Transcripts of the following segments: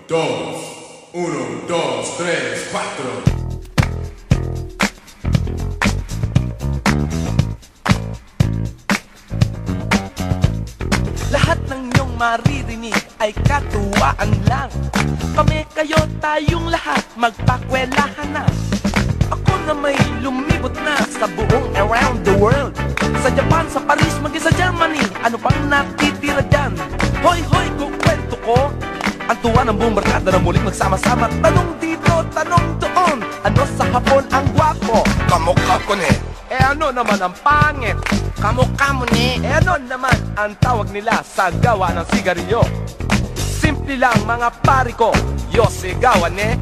dos, uno, dos, tres, cuatro. Lahat ng iyong maririnig ay katuwaan lang. Kami kayo tayong lahat magpakwelahan na. Ako na may lumibot na sa buong around the world. Sa Japan, sa Paris, maging sa Germany. Ano pang natitira dyan? Hoy, hoy, kukwento ko ang tuwa ng buong barkada na muling magsama-sama. Tanong dito, tanong doon. Ano sa Hapon ang gwapo? Kamukha ko ne. Ano naman ang pangit? Kamukha mo ne. Ano naman ang tawag nila sa gawa ng sigarilyo? Simple lang mga pari ko, yosigawan ne.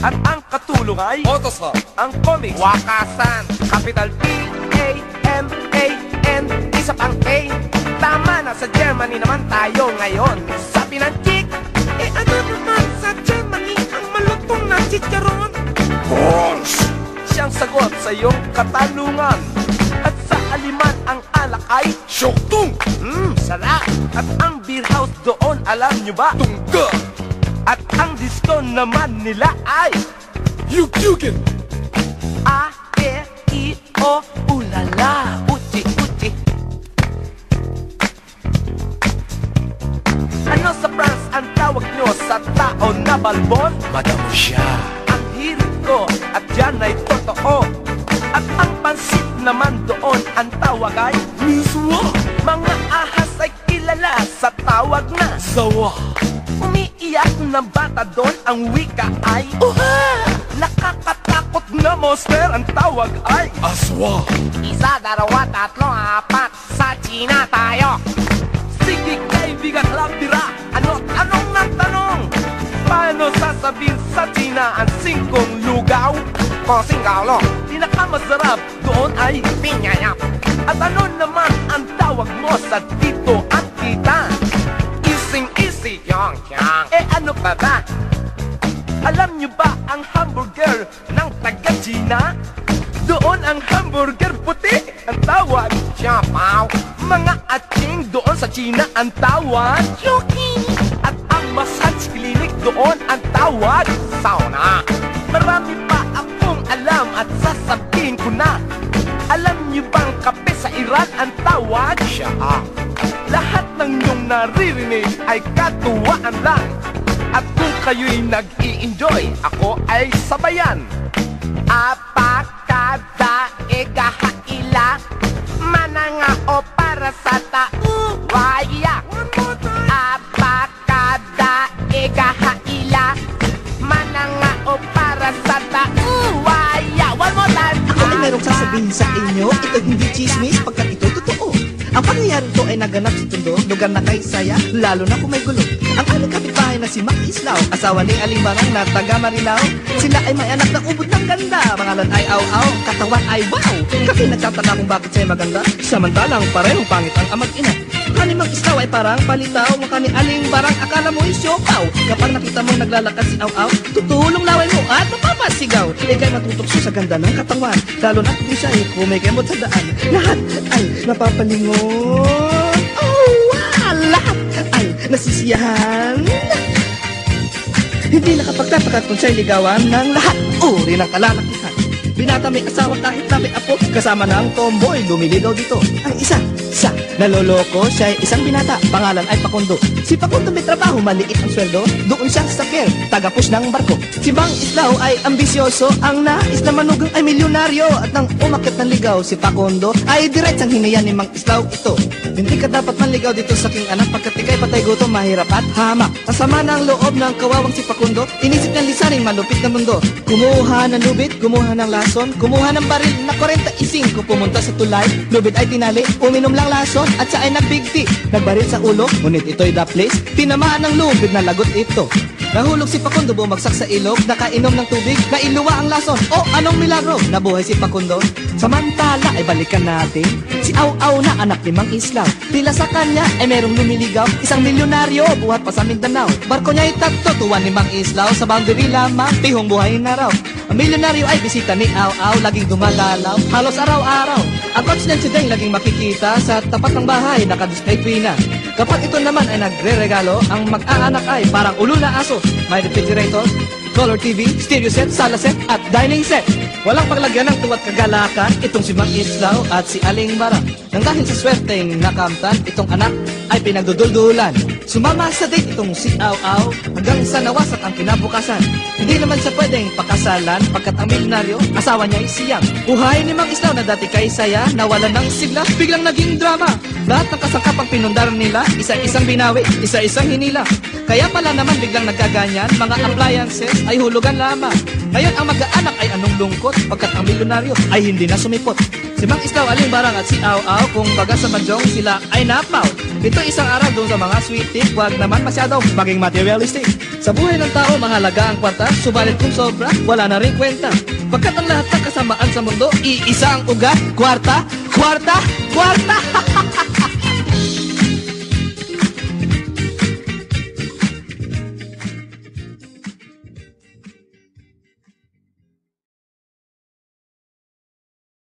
At ang katulong ay Otoso. Ang comics, Wakasan. Capital P-A-M-A-N. Isa pang A. Tama na, sa Germany naman tayo ngayon. Sabi ng chick, ano naman sa Germany ang malutong na chicharon? Bronx! Siyang sagot sa iyong katanungan. At sa Aliman ang alak ay Shoktung! Sarap! At ang beer house doon, alam nyo ba? Tungga! At ang disco naman nila ay Yukyugen! A-E-I-O, ulala, uchi-uchi. Ano sa France ang tawag nyo sa tao na balbon? Madamo siya. Ang hirit ko at dyan ay totoo. At ang pansit naman doon ang tawag ay Miswa. Mga ahas ay kilala sa tawag na Zawa. Umiiyak na bata doon, ang wika ay Uha! Nakakatakot na monster, ang tawag ay Aswa. Isa, dalawa, tatlo, apat, sa China tayo. Sige kaibigan, lang tira. Anong ng tanong? Paano sasabihin sa China ang 5 lugaw? Kung singgaw lo, pinakamasarap doon ay pinyayap. At ano naman ang tawag mo sa tito at tita? Ising-isi, kyong-kyong. Ano pa ba? Alam nyo ba ang hamburger ng taga-China? Doon ang hamburger puti ang tawag Xiaopao. Mga ating doon sa China ang tawag Joking. At ang massage clinic doon ang tawag sauna. Marami pa akong alam at sasabihin ko na. Alam nyo bang kape sa Iran ang tawag Shaa? Lahat ng iyong naririnig ay katuwaan lang. At kung kayo'y nag-i-enjoy, ako ay sabayan. Apakada egahaila mananga o para sa tauwaya. Apakada egahaila mananga o para sa tauwaya. One more time. Ako ay merong sasabihin sa inyo. Ito hindi chismis pagkat ito totoo. Ang pangyayari to ay naganap sa Tondo, lugar na kay saya, lalo na kung may gulo. Ang aming kapitbahay na si Mac Islao, asawa ni Aling Barang na taga Marilao. Sila ay may anak na ubod ng ganda, pangalan ay Aw-Aw, katawan ay wow. Kami nagtataka kung bakit siya'y maganda, samantalang parehong pangit ang amag ina. Kani Mac Islao ay parang palitaw, mukha ni Aling Barang akala mo'y siopaw. Kapag nakita mong naglalakad si Aw-Aw, tutulong laway mo at mapapasigaw. Ika'y matutokso sa ganda ng katawan, lalo na kung siya'y kumikemot sa daan. Lahat ay napapalingon. Oh, wow! Lahat ay nasisiyahan. Hindi nakapagtataka kung siya'y ligawan ng lahat uri ng kalalakihan. Binata may asawa kahit na may apo, kasama ng tomboy, lumiligaw dito. Ang isa, naloloko, siya'y isang binata, pangalan ay Pakundo. Si Pakundo may trabaho, maliit ang sweldo, doon siya sa pier, tagapush ng barko. Si Mang Islao ay ambisyoso, ang nais na manugang ay milyonaryo. At nang umakit ng ligaw, si Pakundo ay diretsang hinayan ni Mang Islao ito. Hindi ka dapat manligaw dito sa aking anak, pagkat ika'y patay gutom, mahirap at hamak. Kasama ng loob ng kawawang si Pakundo, inisip ng lisaning malupit na mundo. Kumuha ng lubid, kumuha ng lason, kumuha ng baril na 45, pumunta sa tulay, lubid ay tinali, uminom lang lason, at siya ay nagbigti. Nagbaril sa ulo, ngunit ito'y the place, tinamaan ng lubid na lagot ito. Nahulog si Pakundo, bumagsak sa ilog, nakainom ng tubig, nailuwa ang lason. Oh, anong milagro? Nabuhay si Pakundo. Samantala ay balikan natin si Aw-Aw na anak ni Mang Islao. Tila sa kanya ay merong lumiligaw, isang milyonaryo, buhat pa sa Mindanao. Barko niya ay tatlo, tuwan ni Mang Islao, sa boundary lamang, tihong buhay na raw. Ang milyonaryo ay bisita ni Aw-Aw, laging dumadalaw, halos araw-araw. Ang coach ng Chideng laging makikita sa tapat ng bahay, nakadisplay tuwina. Kapag ito naman ay nagre-regalo, ang mag-aanak ay parang ulo na aso. May refrigerator, color TV, stereo set, sala set, at dining set. Walang paglagyan ng tuwat kagalakan itong si Mang Islaw at si Aling Mara. Nang dahil sa swerteng nakamtan, itong anak ay pinagduduldulan. Sumama sa date itong si Aw-Aw hanggang sa nawasak ang kinabukasan. Hindi naman siya pwedeng pakasalan pagkat ang milyonaryo, asawa niya ay siyang. Buhay ni Mang Islaw na dati kay saya, nawalan ng sigla, biglang naging drama. Lahat ng kasangkapang pinundar nila, isa-isang binawi, isa-isang hinila. Kaya pala naman biglang nagkaganyan, mga appliances ay hulugan lamang. Ngayon ang mag-aanak ay anong lungkot pagkat ang milyonaryo ay hindi na sumipot. Si Mang Islaw, Aling Barang at si Aw-Aw, kung baga sa madyong sila ay napaw. Ito isang aral doon sa mga sweet tip, huwag naman masyadong maging materialistic. Sa buhay ng tao, mahalaga ang kwarta, subalit kung sobra, wala na rin kwenta. Pagkat ang lahat ng kasamaan sa mundo, iisa ang ugat, kwarta, kwarta, kwarta!